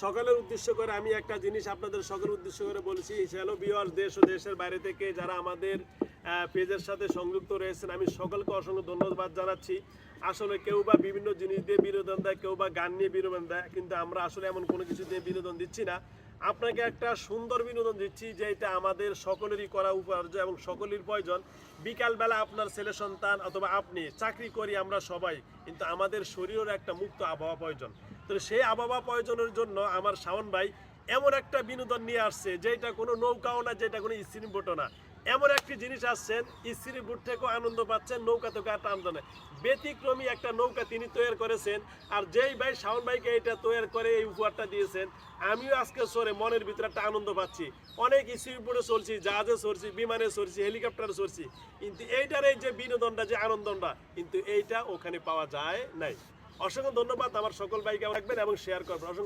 সকলের উদ্দেশ্য করে আমি একটা জিনিস আপনাদের সকলের উদ্দেশ্য করে বলছি, হ্যালো ভিউয়ার্স, দেশ ও দেশের বাইরে থেকে যারা আমাদের পেজের সাথে সংযুক্ত রয়েছেন, আমি সকলকে অসংখ্য ধন্যবাদ জানাচ্ছি। আসলে কেউ বা বিভিন্ন জিনিস দিয়ে বিনোদন দেয়, কেউ বা গান নিয়ে বিনোদন দেয়, কিন্তু আমরা আসলে এমন কোনো কিছু দিয়ে বিনোদন দিচ্ছি না। আপনাকে একটা সুন্দর বিনোদন দিচ্ছি, যেটা আমাদের সকলেরই করা উপার্য এবং সকলের প্রয়োজন। বিকালবেলা আপনার ছেলে সন্তান অথবা আপনি চাকরি করি আমরা সবাই, কিন্তু আমাদের শরীরের একটা মুক্ত আবহাওয়া প্রয়োজন। তো সেই আবহাওয়া প্রয়োজনের জন্য আমার শাওন ভাই এমন একটা বিনোদন নিয়ে আসছে, যেটা কোনো নৌকাও না, যেটা কোনো স্পিড বোটও না। এমন একটি জিনিস আসছেন, স্পিড বোট থেকেও আনন্দ পাচ্ছেন, নৌকা থেকেও একটা আনন্দ নেয়। ব্যতিক্রমী একটা নৌকা তিনি তৈরি করেছেন। আর যেই ভাই শাওন ভাইকে এটা তৈরি করে এই উপহারটা দিয়েছেন, আমিও আজকে সরে মনের ভিতরে একটা আনন্দ পাচ্ছি। অনেক স্পিড বোটে চলছি, জাহাজে চলছি, বিমানে চলছি, হেলিকপ্টারে চলছি, কিন্তু এইটার এই যে বিনোদনটা, যে আনন্দটা, কিন্তু এইটা ওখানে পাওয়া যায় নাই। অসংখ্য ধন্যবাদ। আমার সকল ভাইকে রাখবেন এবং শেয়ার করবেন। অসংখ্য